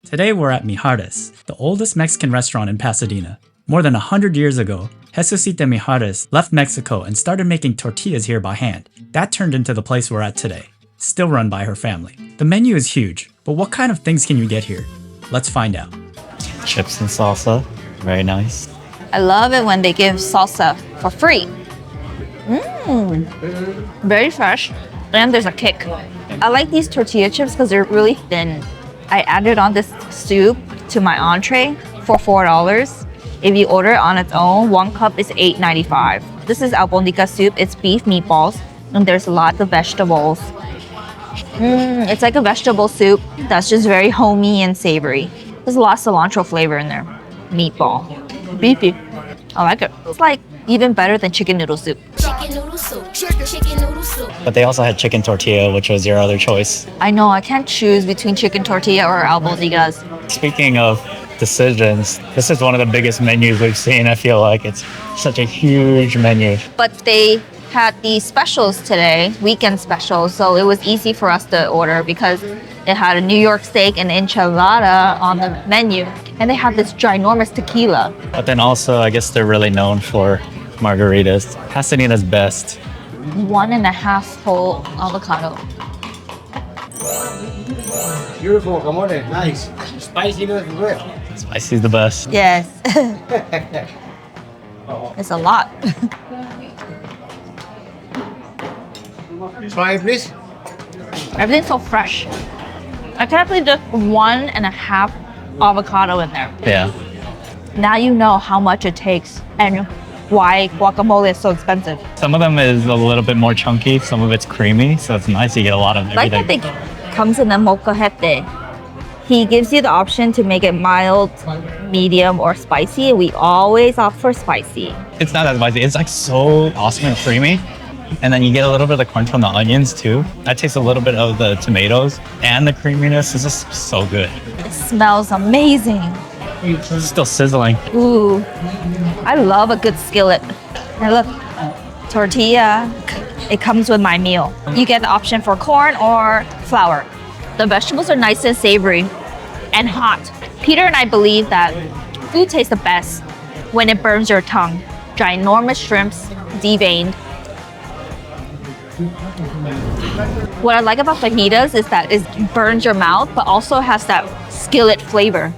Today we're at Mijares, the oldest Mexican restaurant in Pasadena. More than 100 years ago, Jesucita Mijares left Mexico and started making tortillas here by hand. That turned into the place we're at today, still run by her family. The menu is huge, but what kind of things can you get here? Let's find out. Chips and salsa, very nice. I love it when they give salsa for free. Very fresh, and there's a kick. I like these tortilla chips because they're really thin. I added on this soup to my entree for $4. If you order it on its own, 1 cup is $8.95. This is albondigas soup. It's beef meatballs, and there's lots of vegetables. It's like a vegetable soup that's just very homey and savory. There's a lot of cilantro flavor in there. Meatball. Beefy. I like it. It's like even better than chicken noodle soup. But they also had chicken tortilla, which was your other choice. I know, I can't choose between chicken tortilla or albondigas. Speaking of decisions, this is one of the biggest menus we've seen. I feel like it's such a huge menu. But they had these specials today, weekend specials, so it was easy for us to order because it had a New York steak and enchilada on the menu. And they have this ginormous tequila. But then also, I guess they're really known for margaritas. Pasadena's best. 1.5 whole avocado. Beautiful guacamole, nice. Spicy as well. Spicy's the best. Yes. It's a lot. Try it, please. Everything's so fresh. I can't believe just 1.5 avocado in there. Yeah. Now you know how much it takes and why guacamole is so expensive. Some of them is a little bit more chunky, some of it's creamy, so it's nice. You get a lot of Like everything. that they comes in the molcajete. He gives you the option to make it mild, medium, or spicy. We always opt for spicy. It's not that spicy. It's like so awesome and creamy. And then you get a little bit of the crunch from the onions too. That takes a little bit of the tomatoes, and the creaminess is just so good. It smells amazing. It's still sizzling. Ooh, I love a good skillet. And look, tortilla, it comes with my meal. You get the option for corn or flour. The vegetables are nice and savory and hot. Peter and I believe that food tastes the best when it burns your tongue. Ginormous shrimps, deveined. What I like about fajitas is that it burns your mouth, but also has that skillet flavor.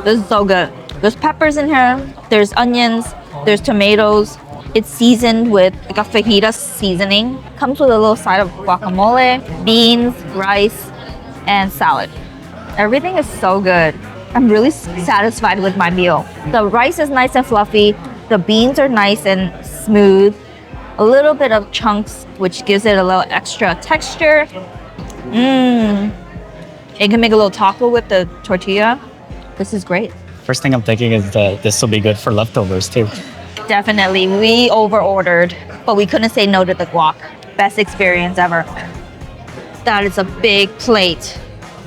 This is so good. There's peppers in here, there's onions, there's tomatoes. It's seasoned with like a fajita seasoning. Comes with a little side of guacamole, beans, rice, and salad. Everything is so good. I'm really satisfied with my meal. The rice is nice and fluffy. The beans are nice and smooth. A little bit of chunks, which gives it a little extra texture. You can make a little taco with the tortilla. This is great. First thing I'm thinking is that this will be good for leftovers too. Definitely. We over-ordered, but we couldn't say no to the guac. Best experience ever. That is a big plate.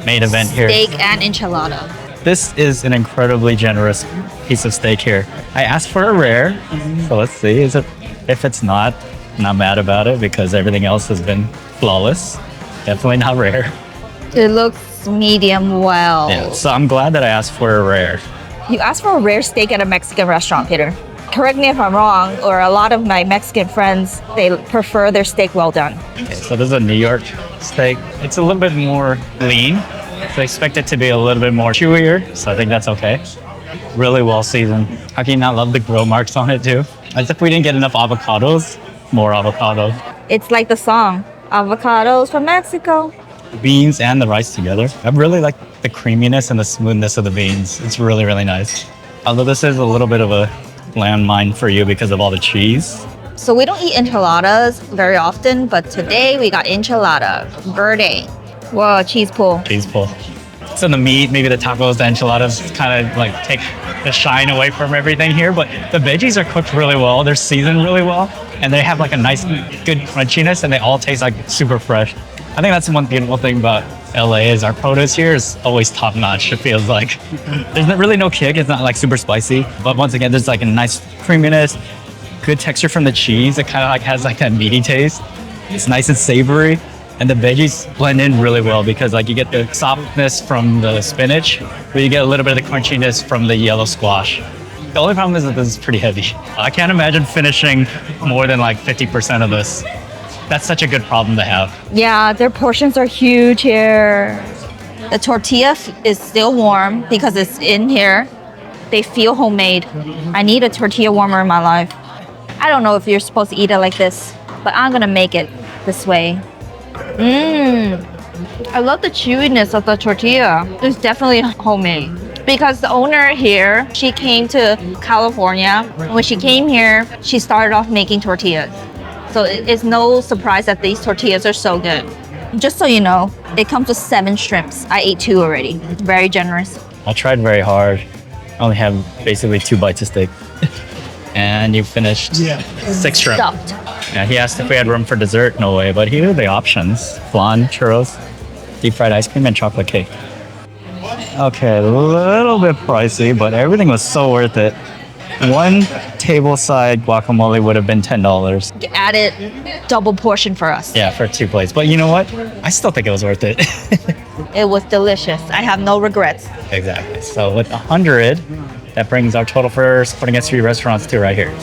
Main event here. Steak and enchilada. This is an incredibly generous piece of steak here. I asked for a rare, so let's see. If it's not, I'm not mad about it because everything else has been flawless. Definitely not rare. It looks medium well. Yeah, so I'm glad that I asked for a rare. You asked for a rare steak at a Mexican restaurant, Peter. Correct me if I'm wrong, or a lot of my Mexican friends, they prefer their steak well done. Okay, so this is a New York steak. It's a little bit more lean. So I expect it to be a little bit more chewier, so I think that's okay. Really well seasoned. How can you not love the grill marks on it too? As if we didn't get enough avocados, more avocado. It's like the song, avocados from Mexico. Beans and the rice together. I really like the creaminess and the smoothness of the beans. It's really, really nice. Although this is a little bit of a landmine for you because of all the cheese. So we don't eat enchiladas very often, but today we got enchilada verde. Whoa, cheese pull. Cheese pull. So the meat, maybe the tacos, the enchiladas kind of like take the shine away from everything here, but the veggies are cooked really well. They're seasoned really well, and they have like a nice, good crunchiness, and they all taste like super fresh. I think that's one beautiful thing about LA is our produce here is always top notch. It feels like there's really no kick. It's not like super spicy, but once again, there's like a nice creaminess, good texture from the cheese. It kind of like has like that meaty taste. It's nice and savory. And the veggies blend in really well because like you get the softness from the spinach, but you get a little bit of the crunchiness from the yellow squash. The only problem is that this is pretty heavy. I can't imagine finishing more than like 50% of this. That's such a good problem to have. Yeah, their portions are huge here. The tortilla is still warm because it's in here. They feel homemade. I need a tortilla warmer in my life. I don't know if you're supposed to eat it like this, but I'm gonna make it this way. I love the chewiness of the tortilla. It's definitely homemade. Because the owner here, she came to California. When she came here, she started off making tortillas. So it's no surprise that these tortillas are so good. Just so you know, it comes with 7 shrimps. I ate 2 already. Very generous. I tried very hard. I only have basically 2 bites of steak. And you finished 6 shrimp. Stuffed. Yeah, he asked if we had room for dessert. No way, but here are the options. Flan, churros, deep fried ice cream, and chocolate cake. Okay, a little bit pricey, but everything was so worth it. 1 table side guacamole would have been $10. Added double portion for us. Yeah, for 2 plates. But you know what? I still think it was worth it. It was delicious. I have no regrets. Exactly. So with 100, that brings our total for supporting S3 restaurants to right here.